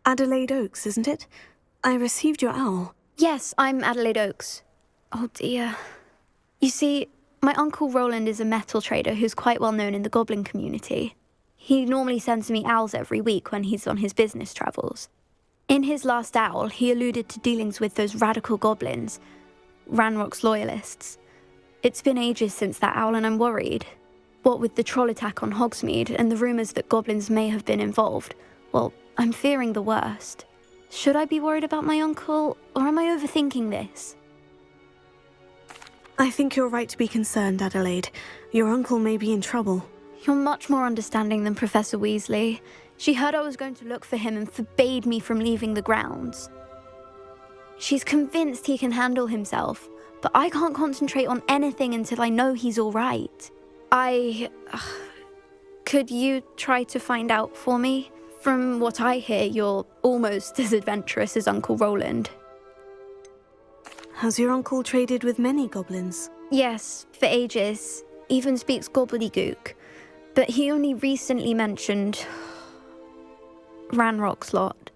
Adelaide Oaks, isn't it? I received your owl. Yes, I'm Adelaide Oaks. Oh dear. You see, my Uncle Rowland is a metal trader who's quite well known in the Goblin community. He normally sends me owls every week when he's on his business travels. In his last owl, he alluded to dealings with those radical goblins, Ranrok's Loyalists. It's been ages since that owl and I'm worried. What with the troll attack on Hogsmeade and the rumours that goblins may have been involved, well, I'm fearing the worst. Should I be worried about my uncle, or am I overthinking this? I think you're right to be concerned, Adelaide. Your uncle may be in trouble. You're much more understanding than Professor Weasley. She heard I was going to look for him and forbade me from leaving the grounds. She's convinced he can handle himself, but I can't concentrate on anything until I know he's all right. Could you try to find out for me? From what I hear, you're almost as adventurous as Uncle Rowland. Has your uncle traded with many goblins? Yes, for ages. Even speaks gobbledygook. But he only recently mentioned Ranrok's lot,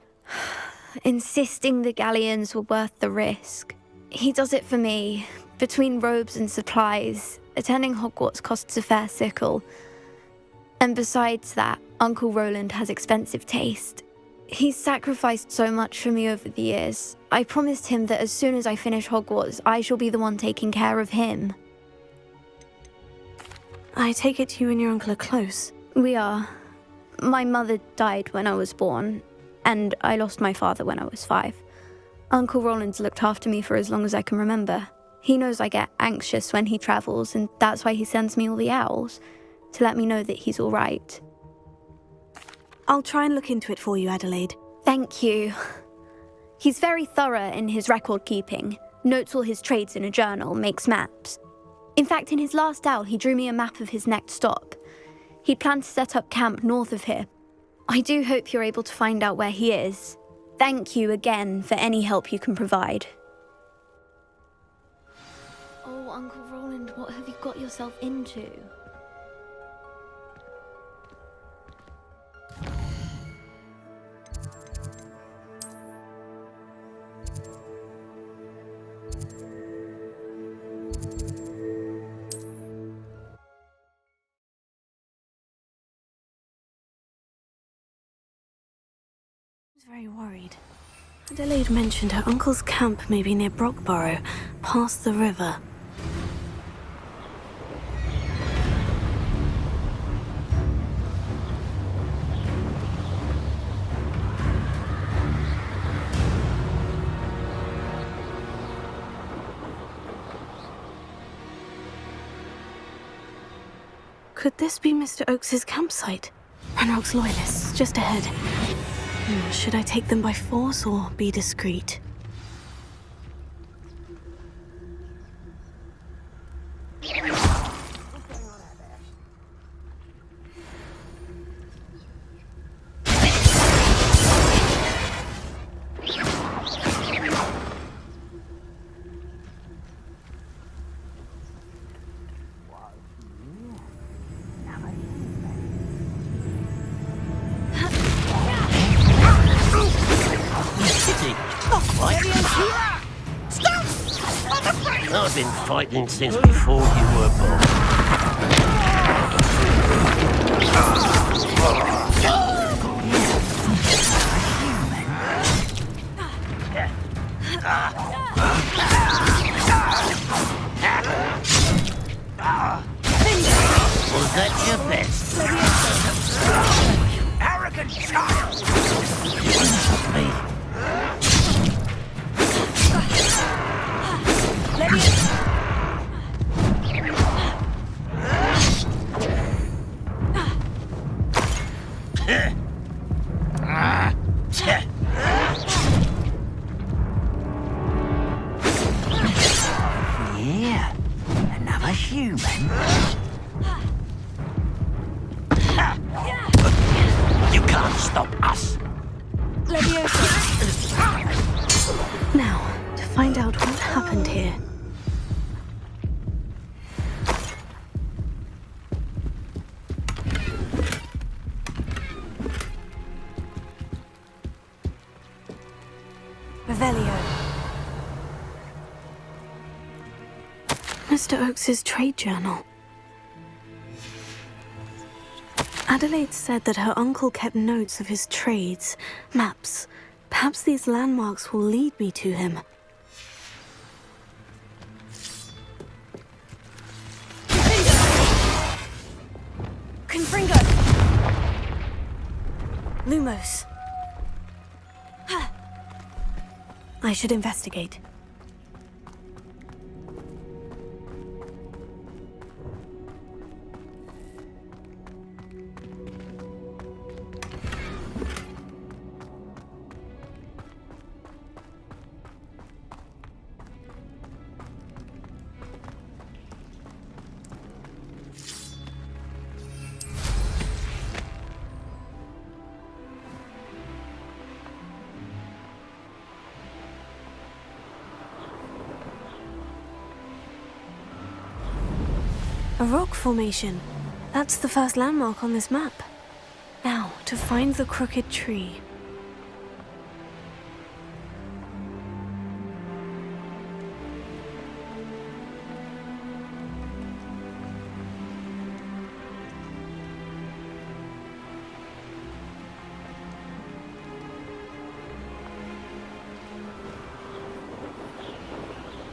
insisting the galleons were worth the risk. He does it for me. Between robes and supplies, attending Hogwarts costs a fair sickle. And besides that, Uncle Rowland has expensive taste. He's sacrificed so much for me over the years. I promised him that as soon as I finish Hogwarts, I shall be the one taking care of him. I take it you and your uncle are close. We are. My mother died when I was born, and I lost my father when I was 5. Uncle Rowland's looked after me for as long as I can remember. He knows I get anxious when he travels, and that's why he sends me all the owls, to let me know that he's all right. I'll try and look into it for you, Adelaide. Thank you. He's very thorough in his record keeping, notes all his trades in a journal, makes maps. In fact, in his last owl, he drew me a map of his next stop. He planned to set up camp north of here. I do hope you're able to find out where he is. Thank you again for any help you can provide. Oh, Uncle Rowland, what have you got yourself into? I was very worried. Adelaide mentioned her uncle's camp may be near Brockborough, past the river. Could this be Mr. Oaks's campsite? Ranrok's Loyalists, just ahead. Should I take them by force or be discreet? I've been fighting since before you were born. Was that your best? Arrogant child! Me. You can't stop us. Now, to find out what happened here. Revelio. Mr. Oaks's trade journal. Adelaide said that her uncle kept notes of his trades, maps. Perhaps these landmarks will lead me to him. Confringo! Lumos. I should investigate. A rock formation. That's the first landmark on this map. Now, to find the crooked tree.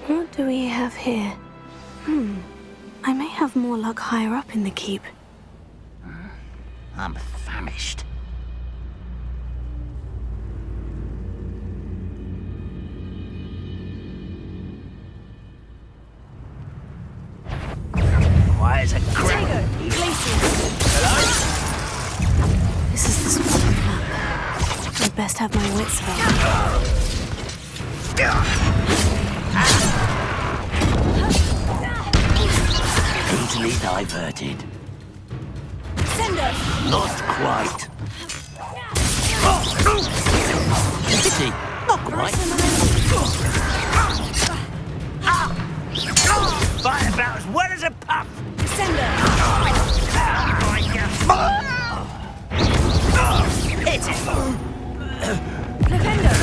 What do we have here? I may have more luck higher up in the keep. I'm famished. Why is it crap? Hello? This is the spot on the map. I'd best have my wits about me. Easily diverted. Sender! Not quite. Pity. Not quite. Fight about as well as a pup. Sender! Hit it. Defender!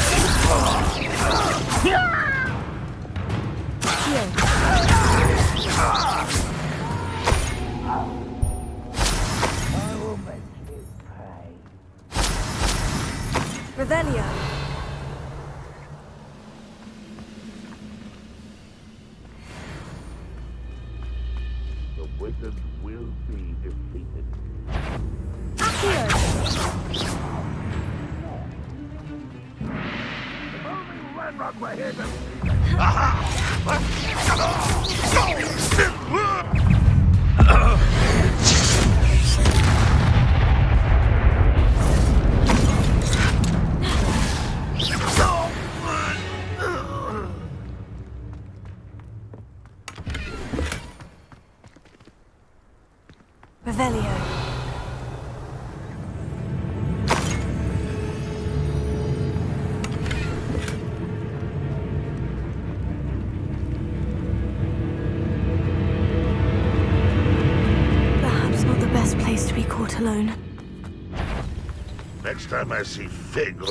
Revelio. The wicked will be defeated. Accio. If only Ranrok were here to... Revelio. Perhaps not the best place to be caught alone. Next time I see Fig or...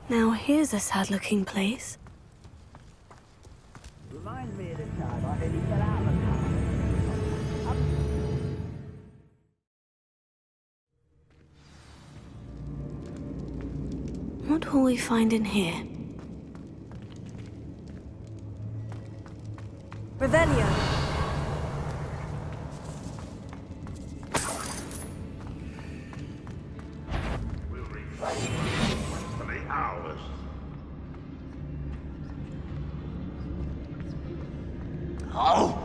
Now here's a sad-looking place. Reminds me of the time I nearly fell out of the car. What will we find in here? Revelio. We'll refight for the hours. Oh!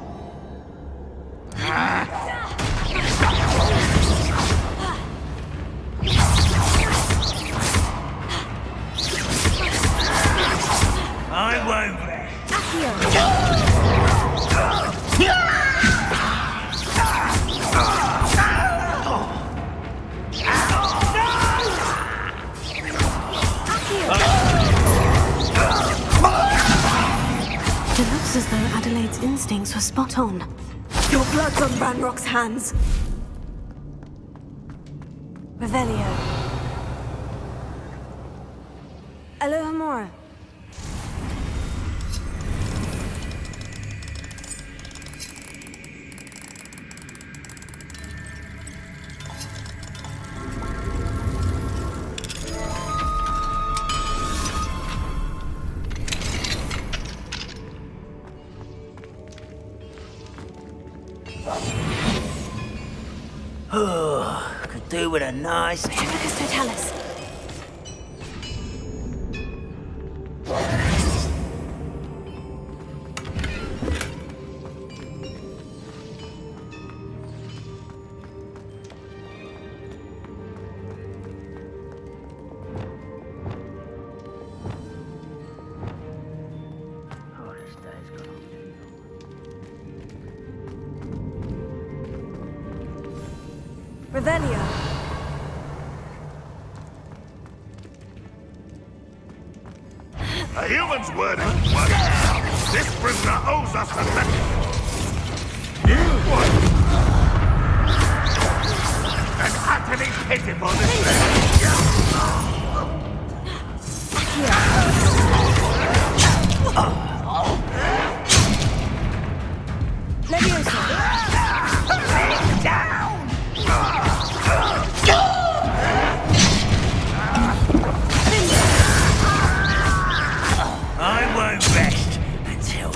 I won't rest. It looks as though Adelaide's instincts were spot on. Your blood's on Ranrock's hands. Revelio. Alohomora. Oh, could do with a nice... Tremicus totalis. Oh, this day's gone on. Revelio. A human's word is one. This prisoner owes us a message. What? An utterly pitiful I won't rest until...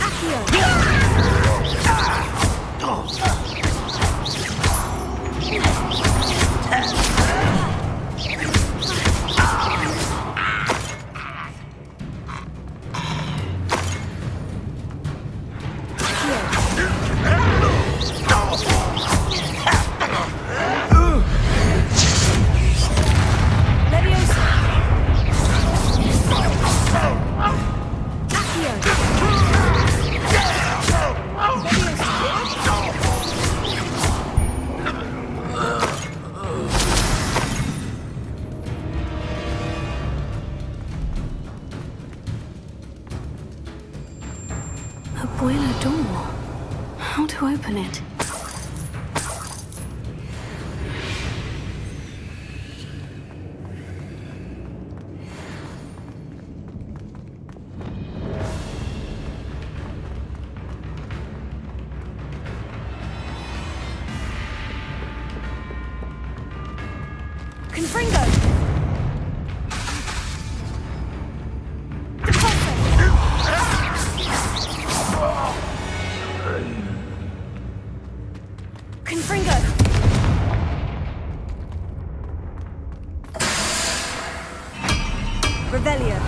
A boiler door. How to open it? Confringo. Confringo! Revelio.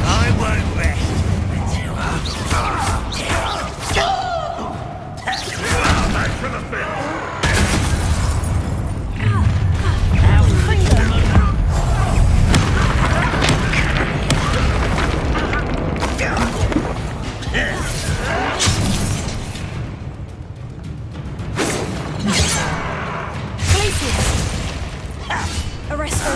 I won't rest until... that should have been. Arrest for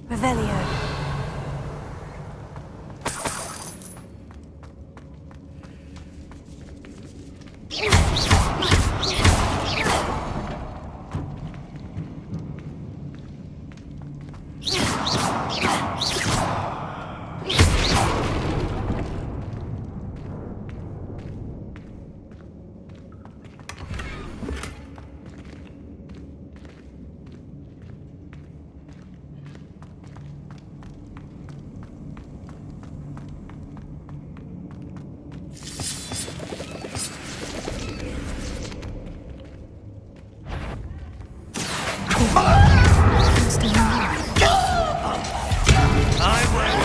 Revelio.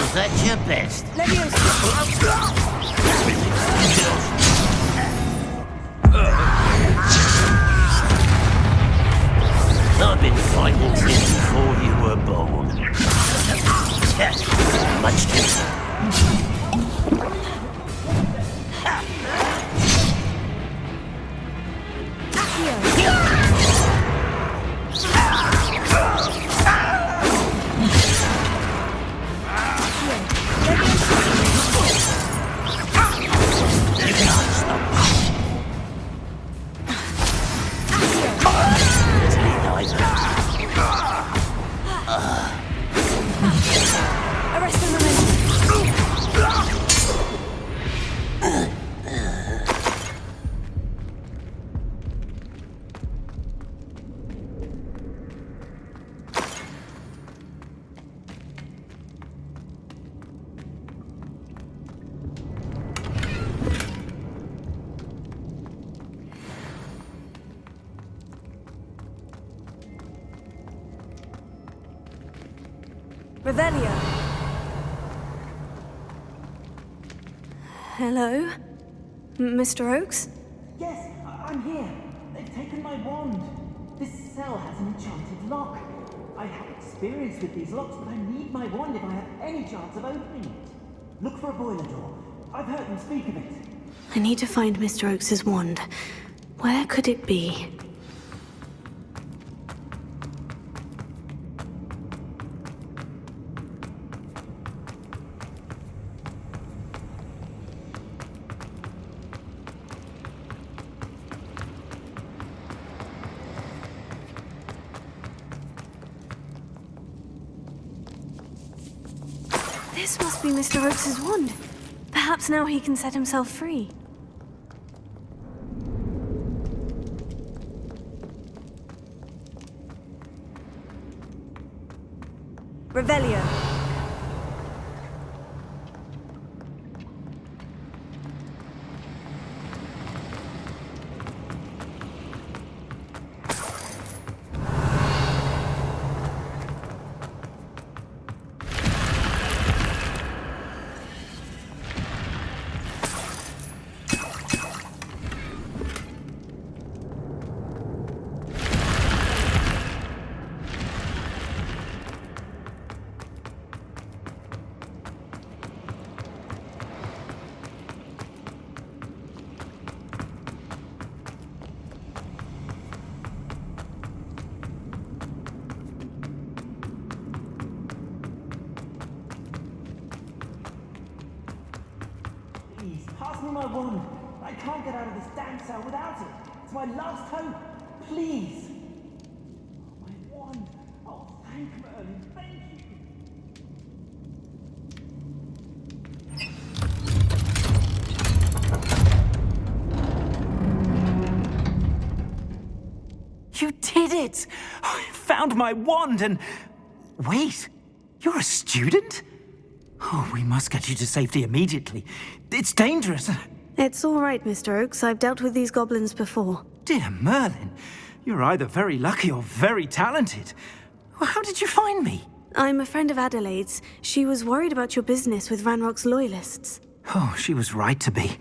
Was that your best? I've been fighting since before you were born. Much too. Arrest the woman. Revelio. Hello? Mr. Oaks? Yes, I'm here. They've taken my wand. This cell has an enchanted lock. I have experience with these locks, but I need my wand if I have any chance of opening it. Look for a boiler door. I've heard them speak of it. I need to find Mr. Oaks's wand. Where could it be? This must be Mr. Oaks's wand. Perhaps now he can set himself free. Revelio. Please, pass me my wand. I can't get out of this damn cell without it. It's my last hope. Please. Oh, my wand. Oh, thank Merlin. Thank you. You did it! I found my wand and... Wait, you're a student? Oh, we must get you to safety immediately. It's dangerous. It's all right, Mr. Oaks. I've dealt with these goblins before. Dear Merlin, you're either very lucky or very talented. Well, how did you find me? I'm a friend of Adelaide's. She was worried about your business with Ranrok's Loyalists. Oh, she was right to be.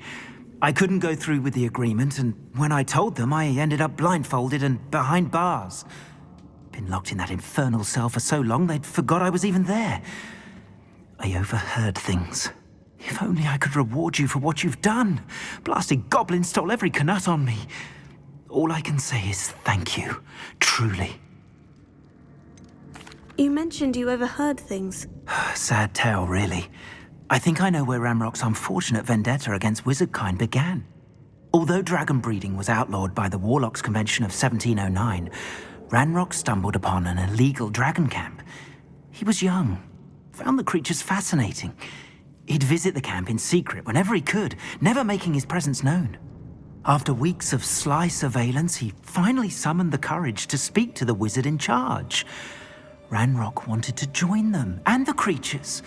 I couldn't go through with the agreement, and when I told them, I ended up blindfolded and behind bars. Been locked in that infernal cell for so long, they'd forgot I was even there. I overheard things. If only I could reward you for what you've done. Blasted goblins stole every canut on me. All I can say is thank you, truly. You mentioned you overheard things. Sad tale, really. I think I know where Ranrok's unfortunate vendetta against wizardkind began. Although dragon breeding was outlawed by the Warlocks Convention of 1709, Ranrok stumbled upon an illegal dragon camp. He was young, found the creatures fascinating. He'd visit the camp in secret whenever he could, never making his presence known. After weeks of sly surveillance, he finally summoned the courage to speak to the wizard in charge. Ranrok wanted to join them, and the creatures.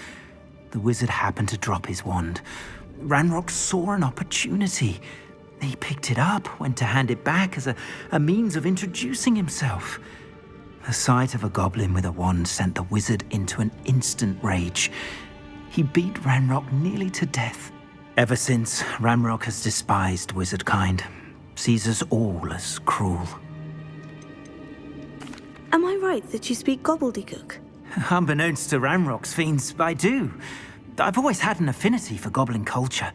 The wizard happened to drop his wand. Ranrok saw an opportunity. He picked it up, went to hand it back as a means of introducing himself. The sight of a goblin with a wand sent the wizard into an instant rage. He beat Ranrok nearly to death. Ever since, Ranrok has despised wizardkind, sees us all as cruel. Am I right that you speak gobbledygook? Unbeknownst to Ranrok's fiends, I do. I've always had an affinity for goblin culture.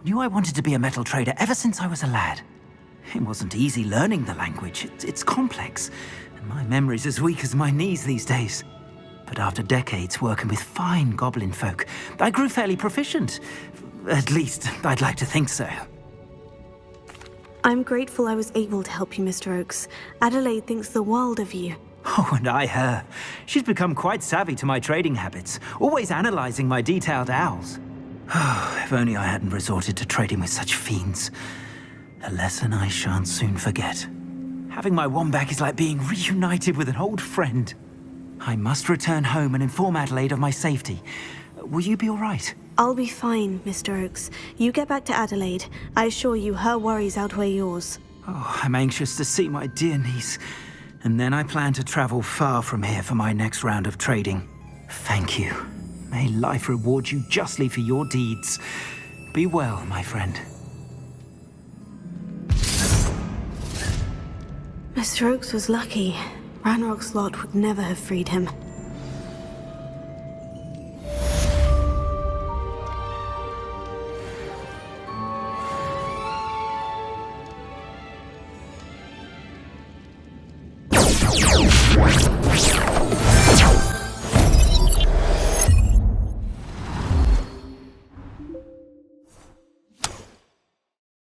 Knew I wanted to be a metal trader ever since I was a lad. It wasn't easy learning the language. It's complex, and my memory's as weak as my knees these days. But after decades working with fine goblin folk, I grew fairly proficient. At least, I'd like to think so. I'm grateful I was able to help you, Mr. Oaks. Adelaide thinks the world of you. Oh, and I her. She's become quite savvy to my trading habits, always analyzing my detailed owls. Oh, if only I hadn't resorted to trading with such fiends. A lesson I shan't soon forget. Having my wand back is like being reunited with an old friend. I must return home and inform Adelaide of my safety. Will you be all right? I'll be fine, Mr. Oaks. You get back to Adelaide. I assure you her worries outweigh yours. Oh, I'm anxious to see my dear niece. And then I plan to travel far from here for my next round of trading. Thank you. May life reward you justly for your deeds. Be well, my friend. Mr. Oaks was lucky. Ranrok's lot would never have freed him.